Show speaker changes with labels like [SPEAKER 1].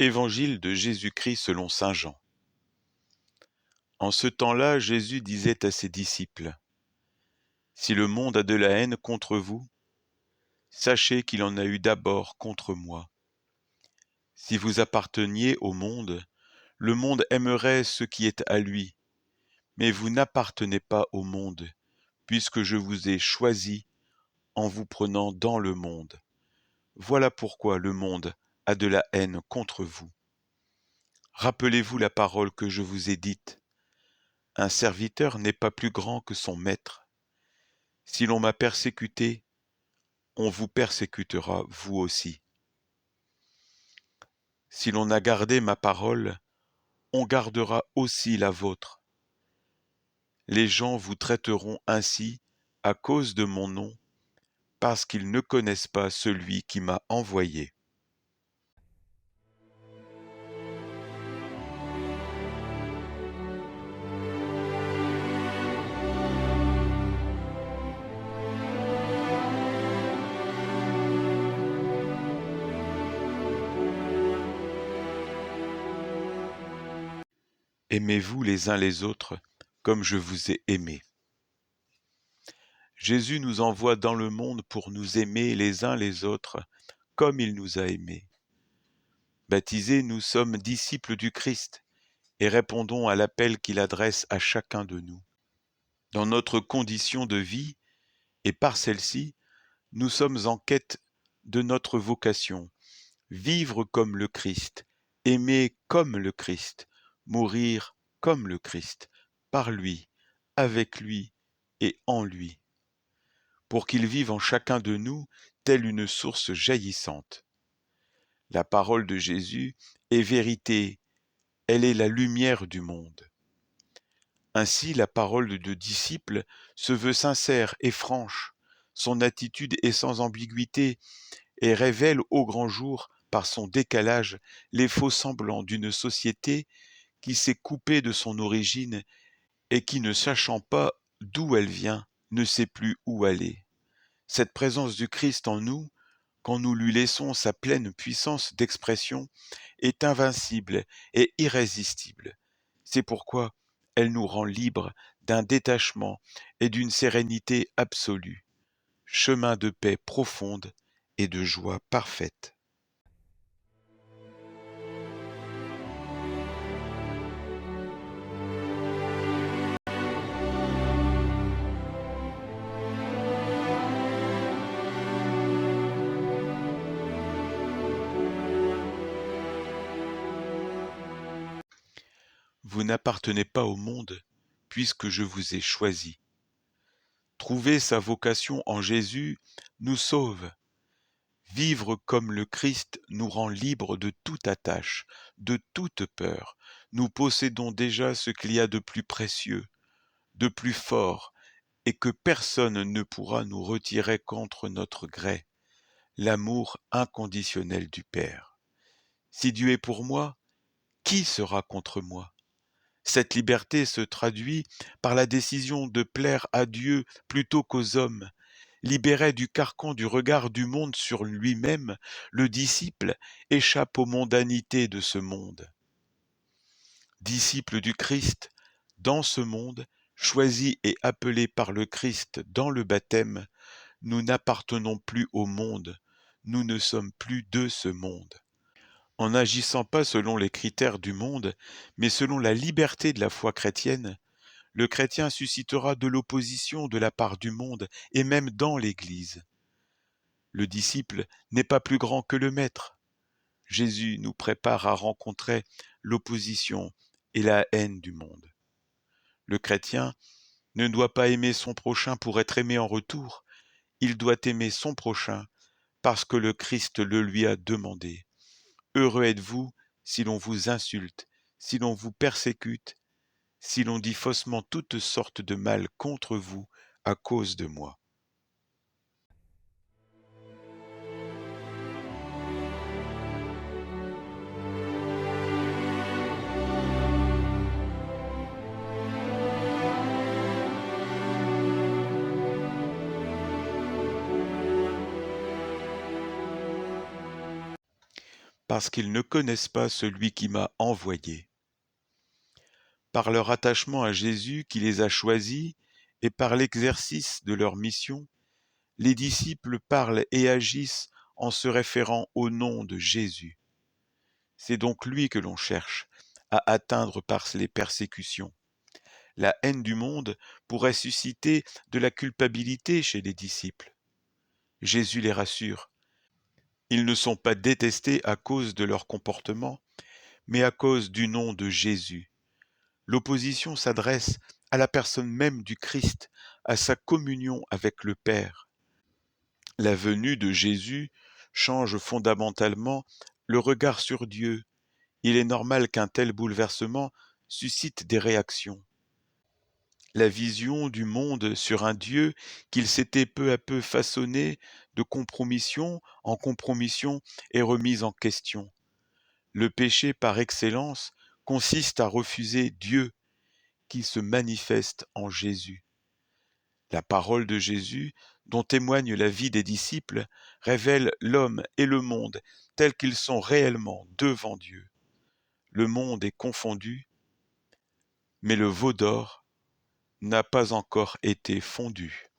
[SPEAKER 1] Évangile de Jésus-Christ selon saint Jean. En ce temps-là, Jésus disait à ses disciples : « Si le monde a de la haine contre vous, sachez qu'il en a eu d'abord contre moi. Si vous apparteniez au monde aimerait ce qui est à lui, mais vous n'appartenez pas au monde, puisque je vous ai choisi en vous prenant dans le monde. Voilà pourquoi le monde a de la haine contre vous. Rappelez-vous la parole que je vous ai dite. Un serviteur n'est pas plus grand que son maître. Si l'on m'a persécuté, on vous persécutera vous aussi. Si l'on a gardé ma parole, on gardera aussi la vôtre. Les gens vous traiteront ainsi à cause de mon nom, parce qu'ils ne connaissent pas celui qui m'a envoyé. Aimez-vous les uns les autres comme je vous ai aimés. Jésus nous envoie dans le monde pour nous aimer les uns les autres comme il nous a aimés. Baptisés, nous sommes disciples du Christ et répondons à l'appel qu'il adresse à chacun de nous. Dans notre condition de vie et par celle-ci, nous sommes en quête de notre vocation, vivre comme le Christ, aimer comme le Christ, mourir comme le Christ, par lui, avec lui et en lui, pour qu'il vive en chacun de nous telle une source jaillissante. La parole de Jésus est vérité, elle est la lumière du monde. Ainsi, la parole de disciple se veut sincère et franche, son attitude est sans ambiguïté et révèle au grand jour, par son décalage, les faux semblants d'une société qui s'est coupée de son origine et qui, ne sachant pas d'où elle vient, ne sait plus où aller. Cette présence du Christ en nous, quand nous lui laissons sa pleine puissance d'expression, est invincible et irrésistible. C'est pourquoi elle nous rend libres d'un détachement et d'une sérénité absolue, chemin de paix profonde et de joie parfaite. Vous n'appartenez pas au monde, puisque je vous ai choisi. Trouver sa vocation en Jésus nous sauve. Vivre comme le Christ nous rend libres de toute attache, de toute peur. Nous possédons déjà ce qu'il y a de plus précieux, de plus fort, et que personne ne pourra nous retirer contre notre gré, l'amour inconditionnel du Père. Si Dieu est pour moi, qui sera contre moi ? Cette liberté se traduit par la décision de plaire à Dieu plutôt qu'aux hommes. Libéré du carcan du regard du monde sur lui-même, le disciple échappe aux mondanités de ce monde. Disciple du Christ, dans ce monde, choisi et appelé par le Christ dans le baptême, nous n'appartenons plus au monde, nous ne sommes plus de ce monde. En n'agissant pas selon les critères du monde, mais selon la liberté de la foi chrétienne, le chrétien suscitera de l'opposition de la part du monde et même dans l'Église. Le disciple n'est pas plus grand que le maître. Jésus nous prépare à rencontrer l'opposition et la haine du monde. Le chrétien ne doit pas aimer son prochain pour être aimé en retour, il doit aimer son prochain parce que le Christ le lui a demandé. Heureux êtes-vous si l'on vous insulte, si l'on vous persécute, si l'on dit faussement toutes sortes de mal contre vous à cause de moi. parce qu'ils ne connaissent pas celui qui m'a envoyé. Par leur attachement à Jésus qui les a choisis et par l'exercice de leur mission, les disciples parlent et agissent en se référant au nom de Jésus. C'est donc lui que l'on cherche à atteindre par les persécutions. La haine du monde pourrait susciter de la culpabilité chez les disciples. Jésus les rassure. Ils ne sont pas détestés à cause de leur comportement, mais à cause du nom de Jésus. L'opposition s'adresse à la personne même du Christ, à sa communion avec le Père. La venue de Jésus change fondamentalement le regard sur Dieu. Il est normal qu'un tel bouleversement suscite des réactions. La vision du monde sur un Dieu qu'il s'était peu à peu façonné de compromission en compromission est remise en question. Le péché par excellence consiste à refuser Dieu qui se manifeste en Jésus. La parole de Jésus, dont témoigne la vie des disciples, révèle l'homme et le monde tels qu'ils sont réellement devant Dieu. Le monde est confondu, mais le veau d'or n'a pas encore été fondu.